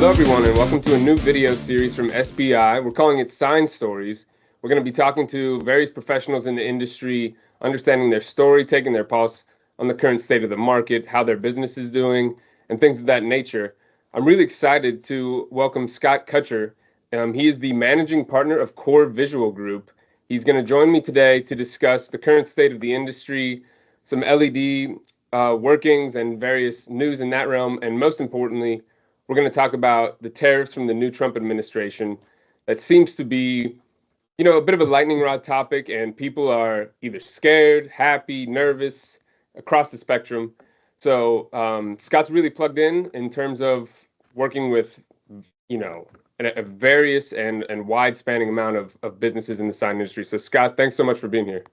Hello everyone and welcome to a new video series from SBI. We're calling it Sign Stories. We're going to be talking to various professionals in the industry, understanding their story, taking their pulse on the current state of the market, how their business is doing, and things of that nature. I'm really excited to welcome Scott Cutcher. He is the managing partner of Core Visual Group. He's going to join me today to discuss the current state of the industry, some LED workings and various news in that realm, and most importantly, we're going to talk about the tariffs from the new Trump administration. That seems to be, a bit of a lightning rod topic, and people are either scared, happy, nervous, across the spectrum. So Scott's really plugged in terms of working with, a various and wide spanning amount of businesses in the sign industry. So Scott, thanks so much for being here.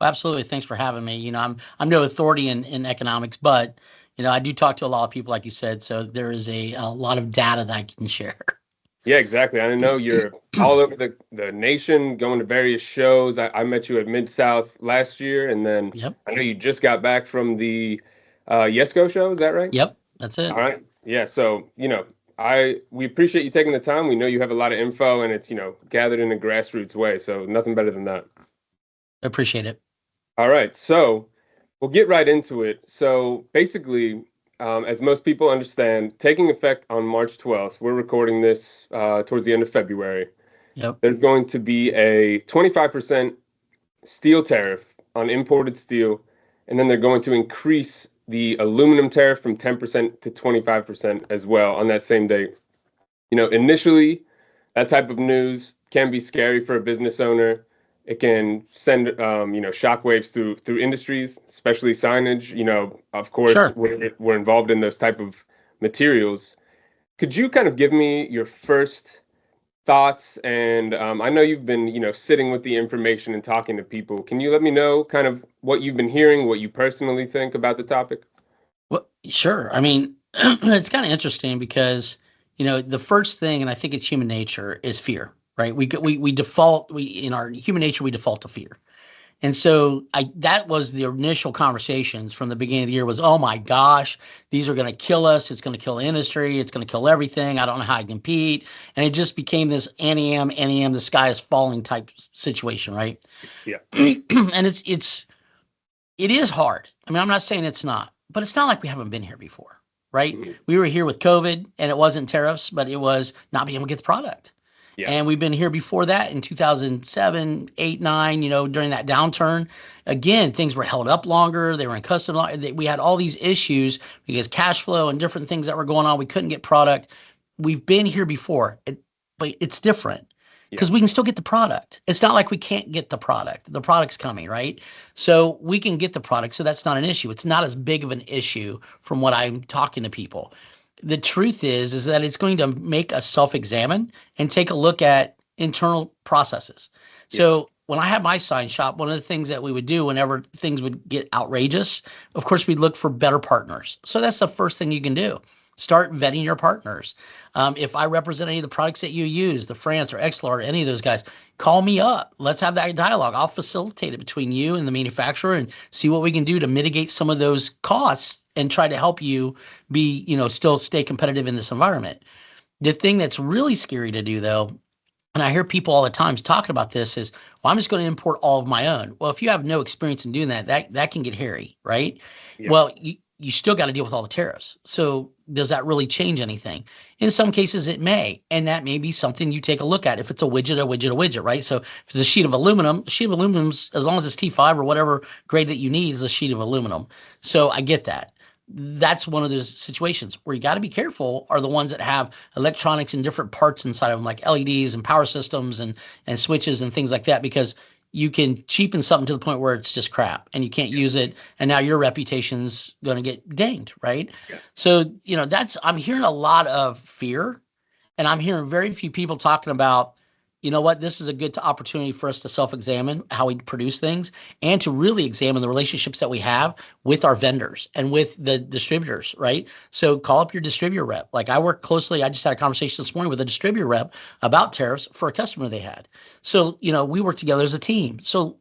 Absolutely. Thanks for having me. I'm no authority in economics, but I do talk to a lot of people, like you said. So there is a lot of data that I can share. Yeah, exactly. I know you're all over the nation, going to various shows. I met you at Mid-South last year, and then Yep. I know you just got back from the YESCO show. Is that right? Yep. That's it. All right. Yeah. So, we appreciate you taking the time. We know you have a lot of info, and it's, gathered in a grassroots way. So nothing better than that. I appreciate it. All right. So we'll get right into it. So basically, as most people understand, taking effect on March 12th, we're recording this towards the end of February. Yep. There's going to be a 25% steel tariff on imported steel, and then they're going to increase the aluminum tariff from 10% to 25% as well on that same day. Initially, that type of news can be scary for a business owner. It can send, shockwaves through industries, especially signage. Of course, Sure. we're involved in those type of materials. Could you kind of give me your first thoughts? And I know you've been, sitting with the information and talking to people. Can you let me know kind of what you've been hearing, what you personally think about the topic? Well, sure. I mean, it's kind of interesting because, the first thing, and I think it's human nature, is fear, right? We default, in our human nature, we default to fear. And so that was the initial conversations from the beginning of the year was, oh my gosh, these are going to kill us. It's going to kill the industry. It's going to kill everything. I don't know how I compete. And it just became this NEM, the sky is falling type situation, right? Yeah. And it is hard. I mean, I'm not saying it's not, but it's not like we haven't been here before, right? Mhm. We were here with COVID and it wasn't tariffs, but it was not being able to get the product. Yeah. And we've been here before that in 2007, 8, 9, during that downturn. Again, things were held up longer. They were in custom. We had all these issues because cash flow and different things that were going on. We couldn't get product. We've been here before, but it's different because we can still get the product. It's not like we can't get the product. The product's coming, right? So we can get the product. So that's not an issue. It's not as big of an issue from what I'm talking to people. The truth is that it's going to make us self-examine and take a look at internal processes. So when I had my sign shop, one of the things that we would do whenever things would get outrageous, of course, we'd look for better partners. So that's the first thing you can do. Start vetting your partners. If I represent any of the products that you use, the France or Exlar or any of those guys, call me up. Let's have that dialogue. I'll facilitate it between you and the manufacturer and see what we can do to mitigate some of those costs and try to help you be, still stay competitive in this environment. The thing that's really scary to do, though, and I hear people all the time talking about this is, well, I'm just going to import all of my own. Well, if you have no experience in doing that can get hairy, right? Yeah. Well, you still got to deal with all the tariffs. So does that really change anything? In some cases, it may, and that may be something you take a look at. If it's a widget, right? So if it's a sheet of aluminum's, as long as it's T5 or whatever grade that you need, is a sheet of aluminum. So I get that. That's one of those situations where you got to be careful are the ones that have electronics and different parts inside of them, like LEDs and power systems and switches and things like that, because you can cheapen something to the point where it's just crap and you can't use it. And now your reputation's going to get dinged, right? Yeah. So, I'm hearing a lot of fear and I'm hearing very few people talking about, this is a good opportunity for us to self-examine how we produce things and to really examine the relationships that we have with our vendors and with the distributors, right? So call up your distributor rep. Like I work closely. I just had a conversation this morning with a distributor rep about tariffs for a customer they had. So, we work together as a team. So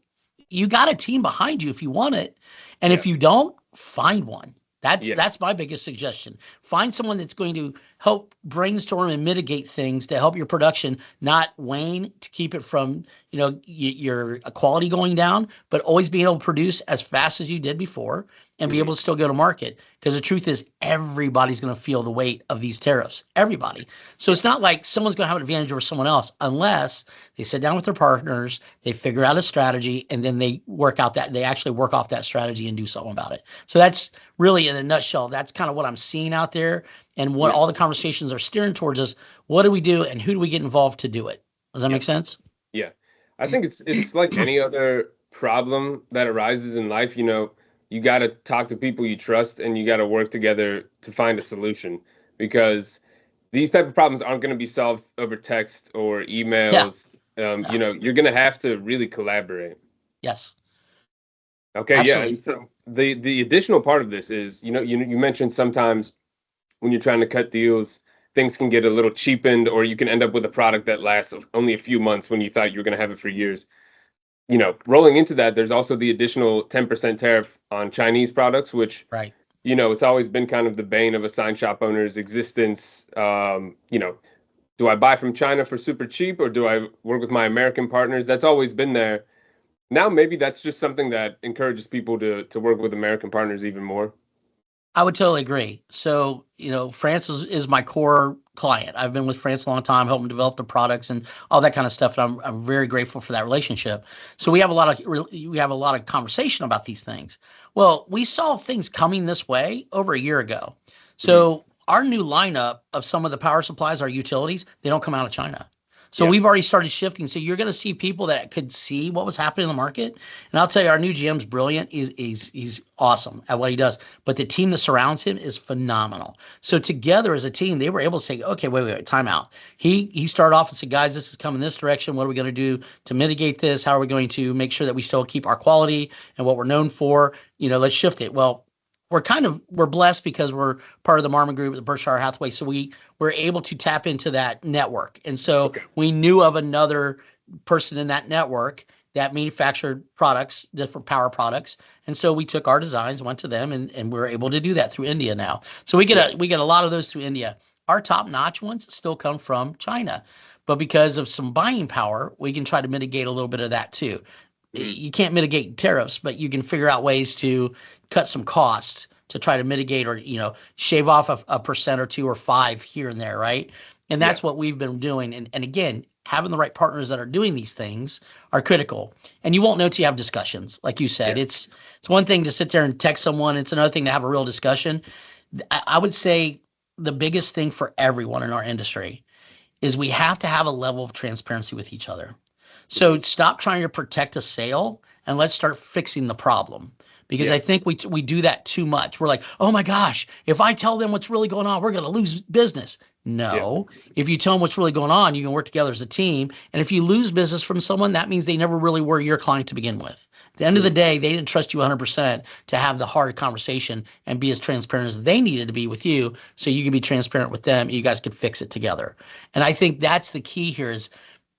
you got a team behind you if you want it. And if you don't, find one. That's my biggest suggestion. Find someone that's going to help brainstorm and mitigate things to help your production not wane, to keep it from, your quality going down, but always being able to produce as fast as you did before and be able to still go to market. Because the truth is, everybody's going to feel the weight of these tariffs. Everybody. So it's not like someone's going to have an advantage over someone else unless they sit down with their partners, they figure out a strategy, and then they actually work off that strategy and do something about it. So that's really, in a nutshell, that's kind of what I'm seeing out there, and what all the conversations are steering towards is, what do we do and who do we get involved to do it? Does that make sense? Yeah. I think it's like any other problem that arises in life. You got to talk to people you trust, and you got to work together to find a solution, because these type of problems aren't going to be solved over text or emails. You're going to have to really collaborate. Yes. Okay. Absolutely. Yeah. And so the additional part of this is, you mentioned sometimes when you're trying to cut deals, things can get a little cheapened, or you can end up with a product that lasts only a few months when you thought you were going to have it for years. Rolling into that, there's also the additional 10% tariff on Chinese products, which, right. It's always been kind of the bane of a sign shop owner's existence. Do I buy from China for super cheap, or do I work with my American partners? That's always been there. Now, maybe that's just something that encourages people to work with American partners even more. I would totally agree. So, France is my core client. I've been with France a long time, helping develop the products and all that kind of stuff. And I'm very grateful for that relationship. So we have a lot of conversation about these things. Well, we saw things coming this way over a year ago. So our new lineup of some of the power supplies, our utilities, they don't come out of China. So we've already started shifting. So you're going to see people that could see what was happening in the market. And I'll tell you, our new GM's brilliant. He's awesome at what he does. But the team that surrounds him is phenomenal. So together as a team, they were able to say, okay, wait, time out. He started off and said, guys, this is coming this direction. What are we going to do to mitigate this? How are we going to make sure that we still keep our quality and what we're known for? Let's shift it. Well, we're blessed because we're part of the Marmon Group, the Berkshire Hathaway. So we're able to tap into that network. And so we knew of another person in that network that manufactured products, different power products. And so we took our designs, went to them, and we're able to do that through India now. So we get a lot of those through India. Our top notch ones still come from China, but because of some buying power, we can try to mitigate a little bit of that too. You can't mitigate tariffs, but you can figure out ways to cut some costs to try to mitigate, or shave off a percent or 2 or 5 here and there, right? And that's what we've been doing. And again, having the right partners that are doing these things are critical. And you won't know till you have discussions. Like you said, it's one thing to sit there and text someone. It's another thing to have a real discussion. I would say the biggest thing for everyone in our industry is we have to have a level of transparency with each other. So stop trying to protect a sale and let's start fixing the problem. Because I think we do that too much. We're like, oh my gosh, if I tell them what's really going on, we're going to lose business. No, if you tell them what's really going on, you can work together as a team. And if you lose business from someone, that means they never really were your client to begin with. At the end of the day, they didn't trust you 100% to have the hard conversation and be as transparent as they needed to be with you, so you could be transparent with them and you guys could fix it together. And I think that's the key here is,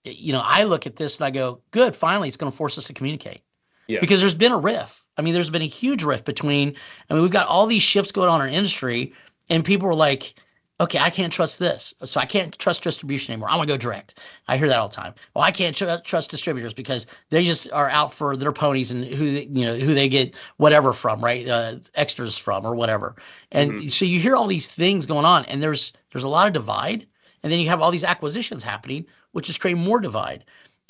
I look at this and I go, good, finally, it's going to force us to communicate. Yeah. Because there's been a rift. There's been a huge rift between, we've got all these shifts going on in our industry, and people are like, okay, I can't trust this. So I can't trust distribution anymore. I want to go direct. I hear that all the time. Well, I can't trust distributors because they just are out for their ponies and who they get whatever from, right? Extras from or whatever. And so you hear all these things going on, and there's a lot of divide. And then you have all these acquisitions happening, which is creating more divide.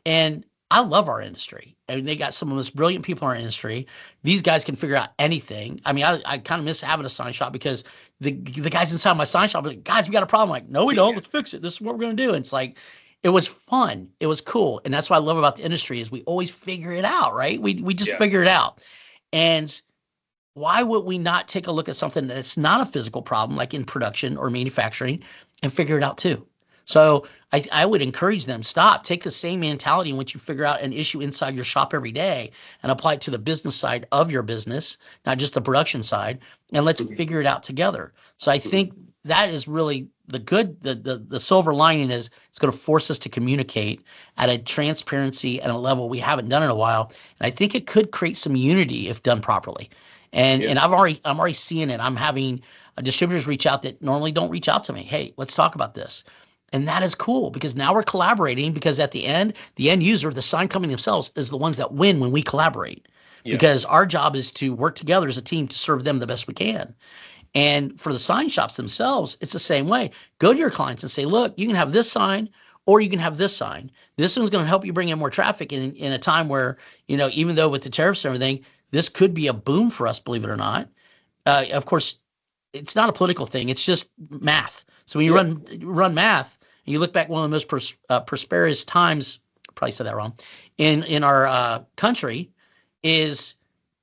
And I love our industry. They got some of the most brilliant people in our industry. These guys can figure out anything. I kind of miss having a sign shop because the guys inside my sign shop are like, guys, we got a problem. I'm like, no, we don't. Let's fix it. This is what we're going to do. And it's like, it was fun. It was cool. And that's what I love about the industry is we always figure it out, right? We just figure it out. And why would we not take a look at something that's not a physical problem, like in production or manufacturing, and figure it out too? So I would encourage them, take the same mentality in which you figure out an issue inside your shop every day and apply it to the business side of your business, not just the production side, and let's figure it out together. So I think that is really the silver lining is it's going to force us to communicate at a transparency and a level we haven't done in a while. And I think it could create some unity if done properly. And I'm already seeing it. I'm having distributors reach out that normally don't reach out to me. Hey, let's talk about this. And that is cool because now we're collaborating, because at the end user, the sign company themselves, is the ones that win when we collaborate, because our job is to work together as a team to serve them the best we can. And for the sign shops themselves, it's the same way. Go to your clients and say, look, you can have this sign or you can have this sign. This one's going to help you bring in more traffic in a time where, even though with the tariffs and everything, this could be a boom for us, believe it or not. Of course, it's not a political thing. It's just math. So when you run math, and you look back, one of the most prosperous times, probably said that wrong, in our country is,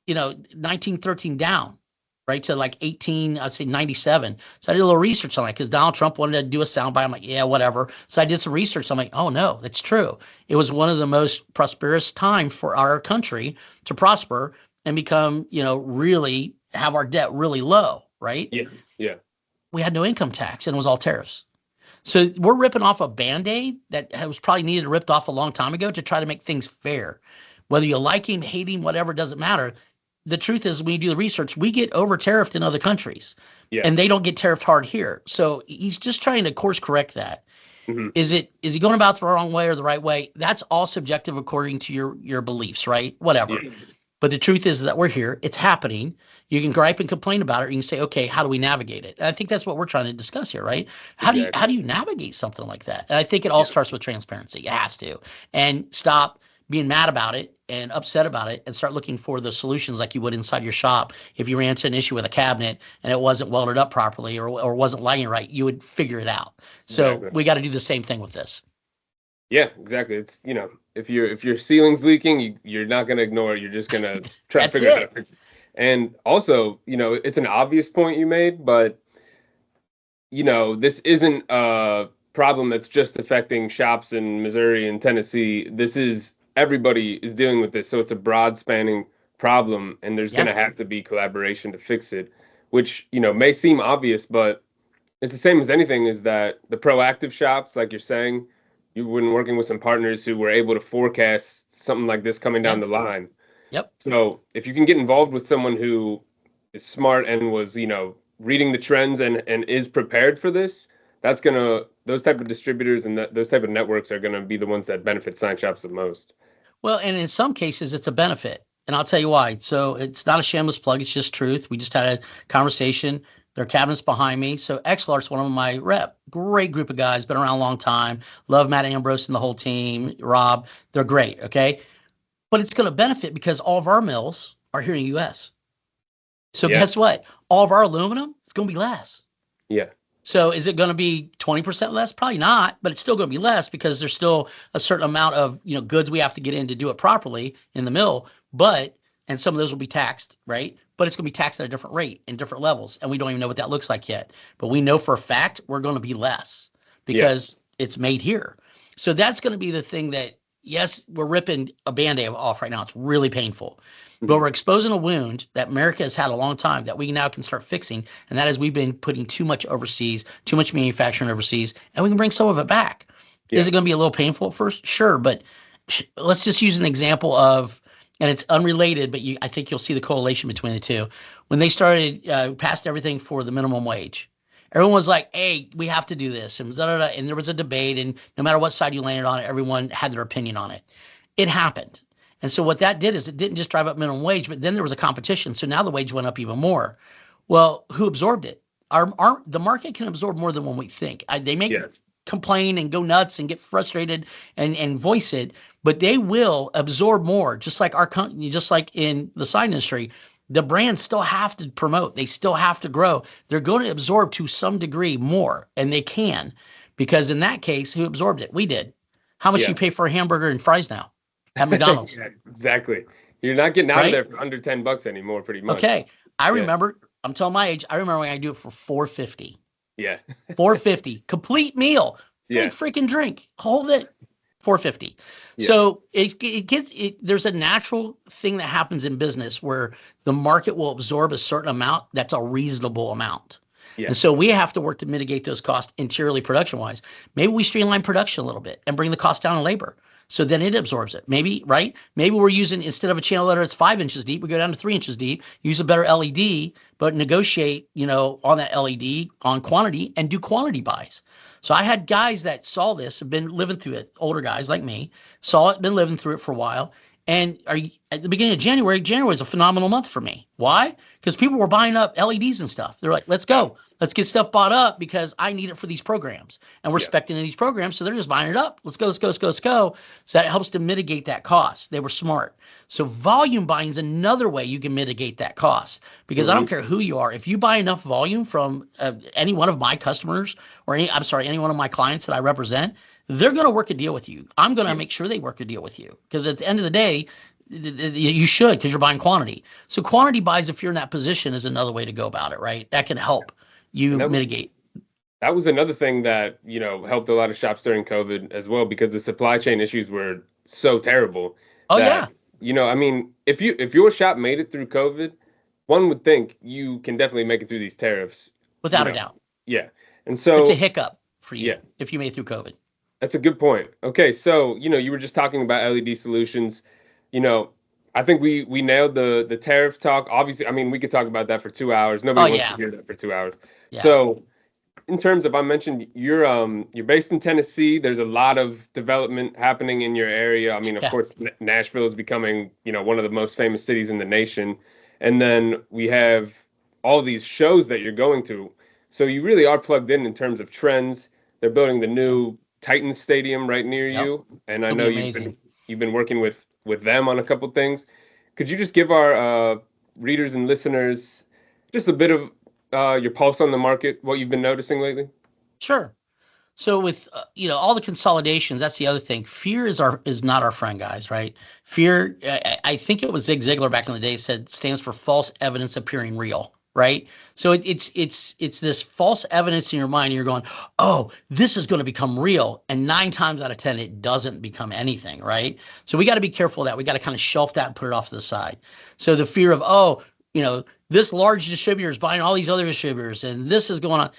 1913 down, right, to like 97. So I did a little research on that because Donald Trump wanted to do a soundbite. I'm like, yeah, whatever. So I did some research. I'm like, oh no, that's true. It was one of the most prosperous time for our country to prosper and become, really have our debt really low, right? Yeah. We had no income tax and it was all tariffs. So we're ripping off a Band-Aid that was probably needed ripped off a long time ago to try to make things fair. Whether you like him, hate him, whatever, doesn't matter. The truth is, when you do the research, we get over tariffed in other countries and they don't get tariffed hard here. So he's just trying to course correct that. Mm-hmm. Is he going about the wrong way or the right way? That's all subjective according to your beliefs, right? Whatever. Yeah. But the truth is that we're here. It's happening. You can gripe and complain about it. Or you can say, okay, how do we navigate it? And I think that's what we're trying to discuss here, right? How do you navigate something like that? And I think it all starts with transparency. It has to. And stop being mad about it and upset about it and start looking for the solutions like you would inside your shop. If you ran into an issue with a cabinet and it wasn't welded up properly or wasn't lighting right, you would figure it out. So we got to do the same thing with this. Yeah, exactly. It's, if your ceiling's leaking, you're not going to ignore it. You're just going to try to figure it out. And also, it's an obvious point you made, but, this isn't a problem that's just affecting shops in Missouri and Tennessee. Everybody is dealing with this. So it's a broad spanning problem, and there's going to have to be collaboration to fix it, which, may seem obvious, but it's the same as anything, is that the proactive shops, like you're saying, you've been working with some partners who were able to forecast something like this coming down the line. Yep. So if you can get involved with someone who is smart and was, reading the trends and is prepared for this, those type of distributors and those type of networks are going to be the ones that benefit sign shops the most. Well, and in some cases, it's a benefit. And I'll tell you why. So it's not a shameless plug. It's just truth. We just had a conversation. There are cabinets behind me. So XLART's one of my rep. Great group of guys, been around a long time. Love Matt Ambrose and the whole team. Rob, they're great, okay? But it's going to benefit because all of our mills are here in the U.S. So guess what? All of our aluminum is going to be less. Yeah. So is it going to be 20% less? Probably not, but it's still going to be less because there's still a certain amount of goods we have to get in to do it properly in the mill. And some of those will be taxed, right? But it's going to be taxed at a different rate in different levels, and we don't even know what that looks like yet. But we know for a fact we're going to be less because it's made here. So that's going to be the thing that, yes, we're ripping a Band-Aid off right now. It's really painful. But we're exposing a wound that America has had a long time that we now can start fixing, and that is we've been putting too much overseas, too much manufacturing overseas, and we can bring some of it back. Yeah. Is it going to be a little painful at first? Sure, but let's just use an example of, and it's unrelated, but I think you'll see the correlation between the two. When they started, passed everything for the minimum wage, everyone was like, hey, we have to do this, and and there was a debate, and no matter what side you landed on it, everyone had their opinion on it. It happened. And so what that did is it didn't just drive up minimum wage, but then there was a competition. So now the wage went up even more. Well, who absorbed it? The market can absorb more than what we think. They may complain and go nuts and get frustrated and voice it, but they will absorb more. Just like our company, just like in the sign industry, the brands still have to promote. They still have to grow. They're going to absorb to some degree more, and they can, because in that case, who absorbed it? We did. How much do you pay for a hamburger and fries now at McDonald's? Exactly. You're not getting out of there for under $10 anymore, pretty much. Okay. I remember, I'm telling my age, I remember when I do it for $4.50. Yeah. $4.50. Complete meal. Big freaking drink. Hold it. $4.50. Yeah. So there's a natural thing that happens in business where the market will absorb a certain amount that's a reasonable amount. Yeah. And so we have to work to mitigate those costs interiorly production-wise. Maybe we streamline production a little bit and bring the cost down in labor. So then it absorbs it. Maybe, right? Maybe we're using, instead of a channel letter that's 5 inches deep, we go down to 3 inches deep, use a better LED, but negotiate, on that LED on quantity and do quantity buys. So I had guys that saw this, have been living through it, older guys like me, saw it, been living through it for a while. And at the beginning of January is a phenomenal month for me. Why? Because people were buying up LEDs and stuff. They're like, let's go. Let's get stuff bought up because I need it for these programs. And we're spec'ing in these programs. So they're just buying it up. Let's go, let's go, let's go, let's go. So that helps to mitigate that cost. They were smart. So volume buying is another way you can mitigate that cost, because I don't care who you are. If you buy enough volume from any one of my customers or any one of my clients that I represent, they're going to work a deal with you. I'm going to make sure they work a deal with you, because at the end of the day, you should, because you're buying quantity. So quantity buys, if you're in that position, is another way to go about it, right? That can help you mitigate. That was another thing that, helped a lot of shops during COVID as well, because the supply chain issues were so terrible. Oh, yeah. If your shop made it through COVID, one would think you can definitely make it through these tariffs. Without a doubt. Yeah. And so it's a hiccup for you if you made it through COVID. That's a good point. Okay, so you were just talking about LED solutions. I think we nailed the tariff talk. Obviously, we could talk about that for 2 hours. Nobody wants to hear that for 2 hours. Yeah. So, in terms of, I mentioned you're based in Tennessee. There's a lot of development happening in your area. Of course, Nashville is becoming one of the most famous cities in the nation, and then we have all these shows that you're going to. So you really are plugged in terms of trends. They're building the new Titans Stadium right near you, and I know you've been working with them on a couple things. Could you just give our readers and listeners just a bit of your pulse on the market, what you've been noticing lately? Sure. So with all the consolidations, that's the other thing. Fear is not our friend, guys. Right? Fear. I think it was Zig Ziglar back in the day said stands for false evidence appearing real. Right. So it's this false evidence in your mind. And you're going, oh, this is going to become real. And 9 times out of 10, it doesn't become anything. Right. So we got to be careful of that. We got to kind of shelf that and put it off to the side. So the fear of, this large distributor is buying all these other distributors and this is going on.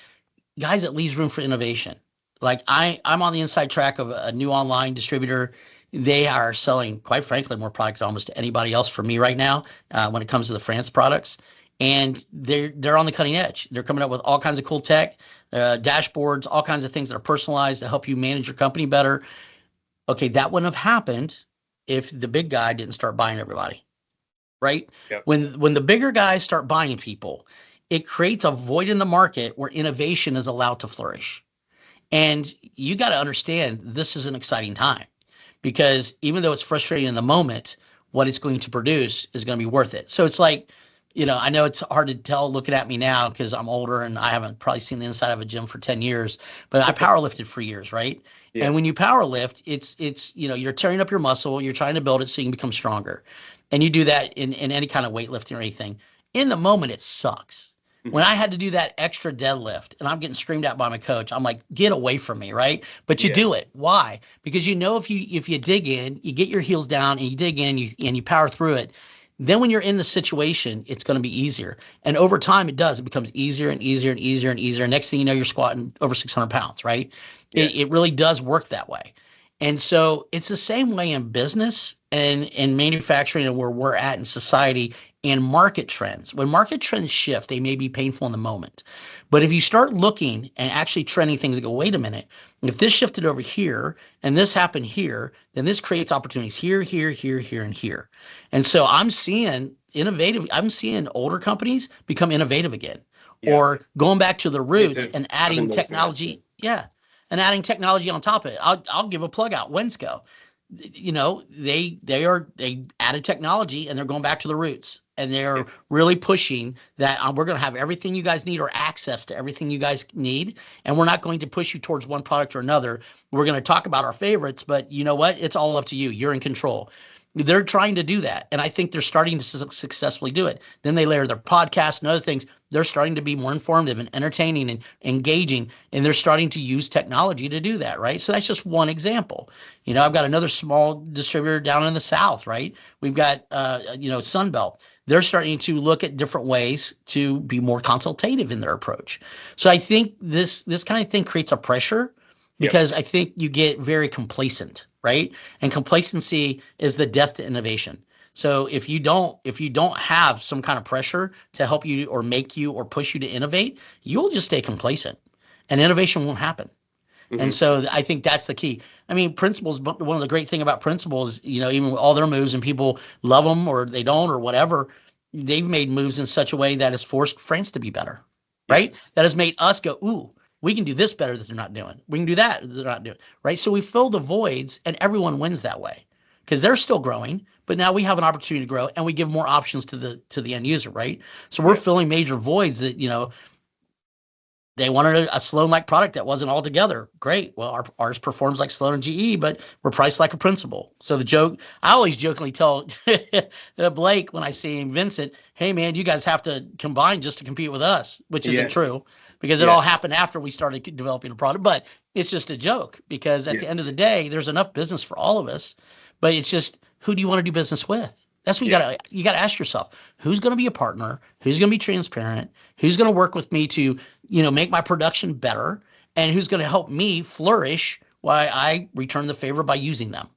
Guys, it leaves room for innovation. Like I'm on the inside track of a new online distributor. They are selling, quite frankly, more product than almost anybody else for me right now when it comes to the France products. And they're on the cutting edge. They're coming up with all kinds of cool tech, dashboards, all kinds of things that are personalized to help you manage your company better. Okay, that wouldn't have happened if the big guy didn't start buying everybody, right? Yep. When the bigger guys start buying people, it creates a void in the market where innovation is allowed to flourish. And you got to understand this is an exciting time, because even though it's frustrating in the moment, what it's going to produce is going to be worth it. So it's like, I know it's hard to tell looking at me now because I'm older and I haven't probably seen the inside of a gym for 10 years, but I power lifted for years, right? Yeah. And when you power lift, it's you're tearing up your muscle, you're trying to build it so you can become stronger. And you do that in any kind of weightlifting or anything. In the moment, it sucks. When I had to do that extra deadlift and I'm getting screamed at by my coach, I'm like, get away from me, right? But you do it. Why? Because if you dig in, you get your heels down and you dig in and you power through it. Then when you're in the situation, it's going to be easier. And over time, it does. It becomes easier and easier and easier and easier. Next thing you know, you're squatting over 600 pounds, right? Yeah. It really does work that way. And so it's the same way in business and in manufacturing and where we're at in society and market trends. When market trends shift, they may be painful in the moment. But if you start looking and actually trending things and go, wait a minute, if this shifted over here and this happened here, then this creates opportunities here, here, here, here, and here. And so I'm seeing older companies become innovative again, or going back to the roots and adding technology. Yeah. And adding technology on top of it. I'll give a plug out. Wensco, they added technology and they're going back to the roots, and they're really pushing that we're going to have everything you guys need or access to everything you guys need. And we're not going to push you towards one product or another. We're going to talk about our favorites, but you know what? It's all up to you. You're in control. They're trying to do that. And I think they're starting to successfully do it. Then they layer their podcasts and other things. They're starting to be more informative and entertaining and engaging, and they're starting to use technology to do that, right? So that's just one example. I've got another small distributor down in the South, right? We've got, Sunbelt. They're starting to look at different ways to be more consultative in their approach. So I think this kind of thing creates a pressure Yep. because I think you get very complacent, right? And complacency is the death to innovation. So if you don't have some kind of pressure to help you or make you or push you to innovate, you'll just stay complacent and innovation won't happen. And Hmm. so I think that's the key. I mean, principles, but one of the great thing about principles, even with all their moves and people love them or they don't or whatever, they've made moves in such a way that has forced France to be better, Yep. right? That has made us go, ooh, we can do this better that they're not doing. We can do that they're not doing, right? So we fill the voids and everyone wins that way because they're still growing, but now we have an opportunity to grow and we give more options to the end user, right? So we're Yep. filling major voids that, they wanted a Sloan-like product that wasn't all together. Great. Well, ours performs like Sloan and GE, but we're priced like a principal. So the joke, I always jokingly tell Blake when I see him, Vincent, hey man, you guys have to combine just to compete with us, which isn't Yeah. true because it Yeah. all happened after we started developing a product. But it's just a joke because at Yeah. the end of the day, there's enough business for all of us. But it's just who do you want to do business with? That's what Yeah. you gotta ask yourself. Who's going to be a partner? Who's going to be transparent? Who's going to work with me to make my production better, and who's going to help me flourish while I return the favor by using them.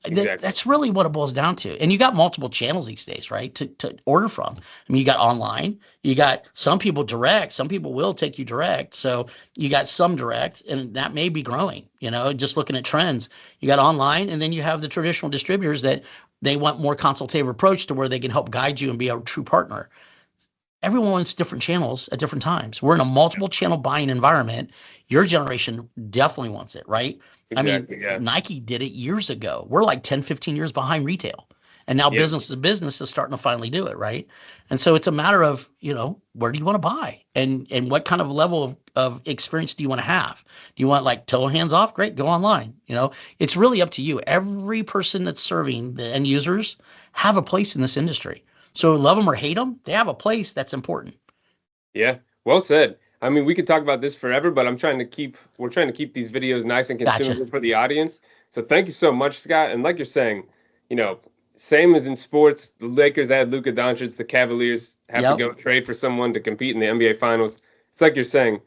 Exactly. That's really what it boils down to. And you got multiple channels these days, right? To order from. I mean, you got online, you got some people direct, some people will take you direct. So you got some direct, and that may be growing, just looking at trends. You got online, and then you have the traditional distributors that they want more consultative approach to where they can help guide you and be a true partner. Everyone wants different channels at different times. We're in a multiple channel buying environment. Your generation definitely wants it, right? I mean, Exactly. Yeah. Nike did it years ago. We're like 10, 15 years behind retail. And now Yeah. business to business is starting to finally do it, right? And so it's a matter of, where do you want to buy? And what kind of level of experience do you want to have? Do you want like total hands off? Great, go online. It's really up to you. Every person that's serving the end users have a place in this industry. So love them or hate them, they have a place that's important. Yeah. Well said. I mean, we could talk about this forever, but we're trying to keep these videos nice and Gotcha. consumable for the audience. So thank you so much, Scott. And like you're saying, you know, same as in sports, the Lakers add Luka Doncic, the Cavaliers have to Yep. go trade for someone to compete in the NBA Finals. It's like you're saying,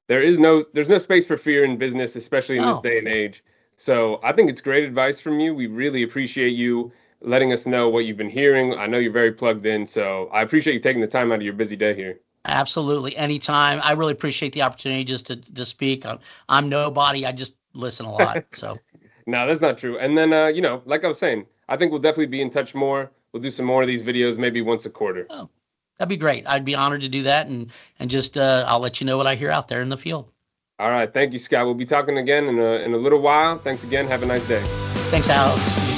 there's no space for fear in business, especially in this No, day and age. So I think it's great advice from you. We really appreciate you letting us know what you've been hearing. I know you're very plugged in, so I appreciate you taking the time out of your busy day here. absolutely. Anytime. I really appreciate the opportunity just to speak. I'm nobody. I just listen a lot. So, No, that's not true. And then, like I was saying, I think we'll definitely be in touch more. We'll do some more of these videos, maybe once a quarter. oh, that'd be great. I'd be honored to do that. And just, I'll let you know what I hear out there in the field. All right. Thank you, Scott. We'll be talking again in a little while. Thanks again. Have a nice day. Thanks, Alex.